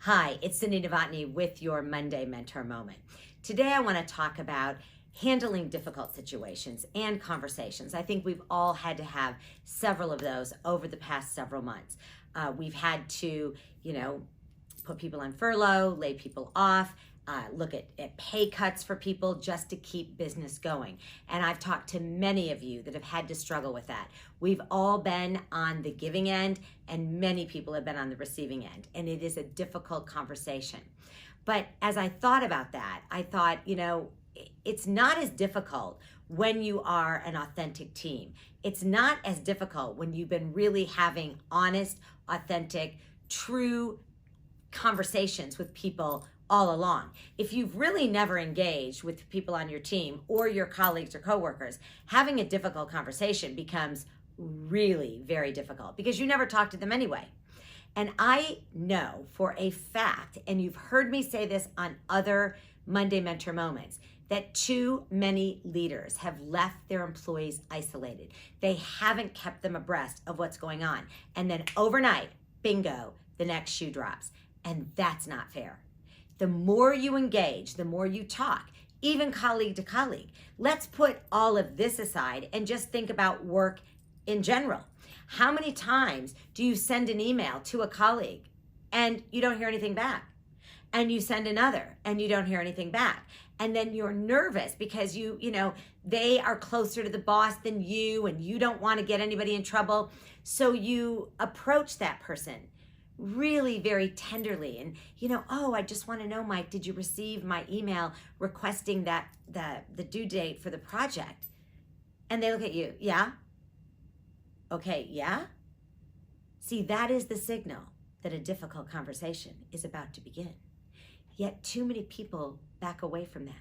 Hi, it's Cindy Novotny with your Monday Mentor Moment. Today I want to talk about handling difficult situations and conversations. I think we've all had to have several of those over the past several months. We've had to, put people on furlough, lay people off, look at pay cuts for people just to keep business going. And I've talked to many of you that have had to struggle with that. We've all been on the giving end, and many people have been on the receiving end. And it is a difficult conversation. But as I thought about that, I thought, it's not as difficult when you are an authentic team. It's not as difficult when you've been really having honest, authentic, true conversations with people all along. If you've really never engaged with people on your team or your colleagues or coworkers, having a difficult conversation becomes really very difficult because you never talk to them anyway. And I know for a fact, and you've heard me say this on other Monday Mentor Moments, that too many leaders have left their employees isolated. They haven't kept them abreast of what's going on. And then overnight, bingo, the next shoe drops. And that's not fair. The more you engage, the more you talk, even colleague to colleague. Let's put all of this aside and just think about work in general. How many times do you send an email to a colleague and you don't hear anything back? And you send another and you don't hear anything back. And then you're nervous because they are closer to the boss than you and you don't want to get anybody in trouble. So you approach that person really very tenderly and I just want to know, Mike, did you receive my email requesting that the due date for the project? And they look at you, yeah? Okay, yeah? See, that is the signal that a difficult conversation is about to begin. Yet too many people back away from that.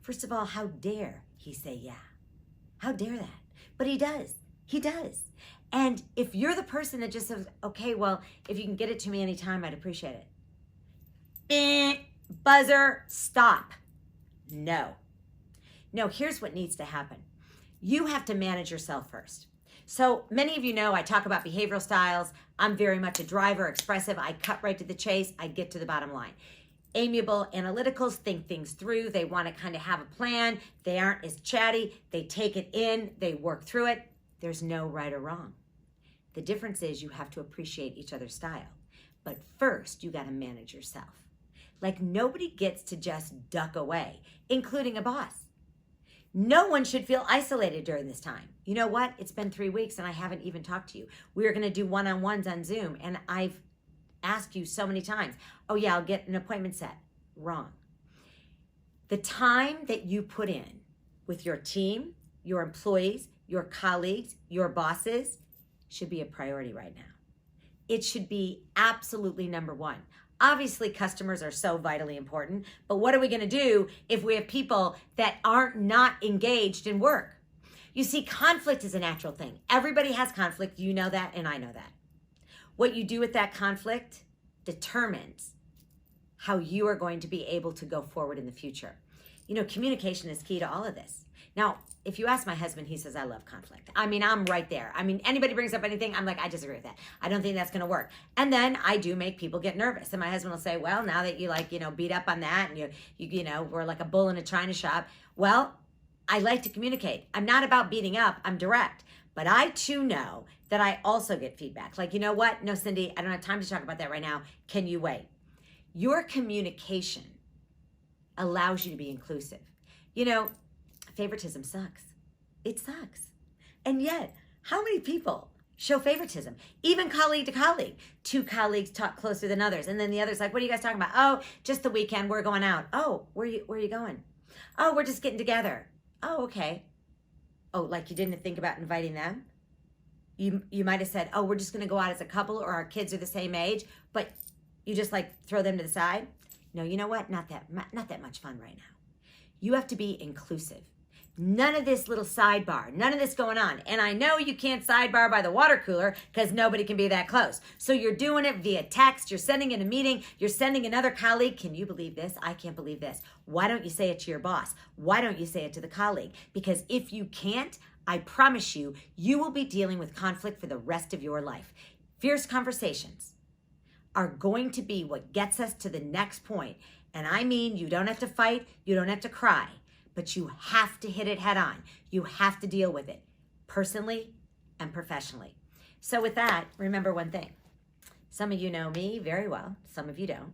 First of all, how dare he say yeah? How dare that? But he does. He does. And if you're the person that just says, okay, well, if you can get it to me anytime, I'd appreciate it. Buzzer, stop. No, here's what needs to happen. You have to manage yourself first. So many of you know I talk about behavioral styles. I'm very much a driver, expressive. I cut right to the chase. I get to the bottom line. Amiable analyticals think things through. They want to kind of have a plan. They aren't as chatty. They take it in. They work through it. There's no right or wrong. The difference is you have to appreciate each other's style. But first, you got to manage yourself. Like nobody gets to just duck away, including a boss. No one should feel isolated during this time. You know what? It's been 3 weeks and I haven't even talked to you. We are going to do one-on-ones on Zoom and I've asked you so many times, oh yeah, I'll get an appointment set. Wrong. The time that you put in with your team, your employees, your colleagues, your bosses should be a priority right now. It should be absolutely number one. Obviously, customers are so vitally important, but what are we going to do if we have people that aren't not engaged in work? You see, conflict is a natural thing. Everybody has conflict. You know that, and I know that. What you do with that conflict determines how you are going to be able to go forward in the future. Communication is key to all of this. Now, if you ask my husband, he says, I love conflict. I'm right there. Anybody brings up anything, I'm like, I disagree with that. I don't think that's going to work. And then I do make people get nervous. And my husband will say, well, now that you beat up on that and we're like a bull in a china shop. Well, I like to communicate. I'm not about beating up. I'm direct. But I too know that I also get feedback. Like, you know what? No, Cindy, I don't have time to talk about that right now. Can you wait? Your communication allows you to be inclusive. Favoritism sucks. It sucks. And yet, how many people show favoritism? Even colleague to colleague. Two colleagues talk closer than others. And then the other's like, what are you guys talking about? Oh, just the weekend. We're going out. Oh, where are you going? Oh, we're just getting together. Oh, okay. Oh, like you didn't think about inviting them? You might have said, oh, we're just going to go out as a couple or our kids are the same age, but you just throw them to the side? No, you know what? Not that much fun right now. You have to be inclusive. None of this little sidebar, none of this going on. And I know you can't sidebar by the water cooler because nobody can be that close. So you're doing it via text, you're sending in a meeting, you're sending another colleague. Can you believe this? I can't believe this. Why don't you say it to your boss? Why don't you say it to the colleague? Because if you can't, I promise you, you will be dealing with conflict for the rest of your life. Fierce conversations are going to be what gets us to the next point. And I mean, you don't have to fight, you don't have to cry, but you have to hit it head on. You have to deal with it personally and professionally. So with that, remember one thing. Some of you know me very well. Some of you don't.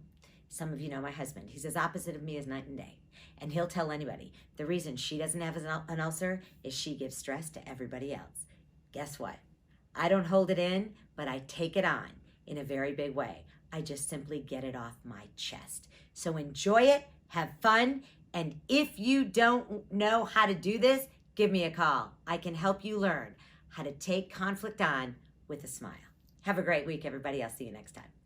Some of you know my husband. He's as opposite of me as night and day. And he'll tell anybody, the reason she doesn't have an ulcer is she gives stress to everybody else. Guess what? I don't hold it in, but I take it on in a very big way. I just simply get it off my chest. So enjoy it, have fun, and if you don't know how to do this, give me a call. I can help you learn how to take conflict on with a smile. Have a great week, everybody. I'll see you next time.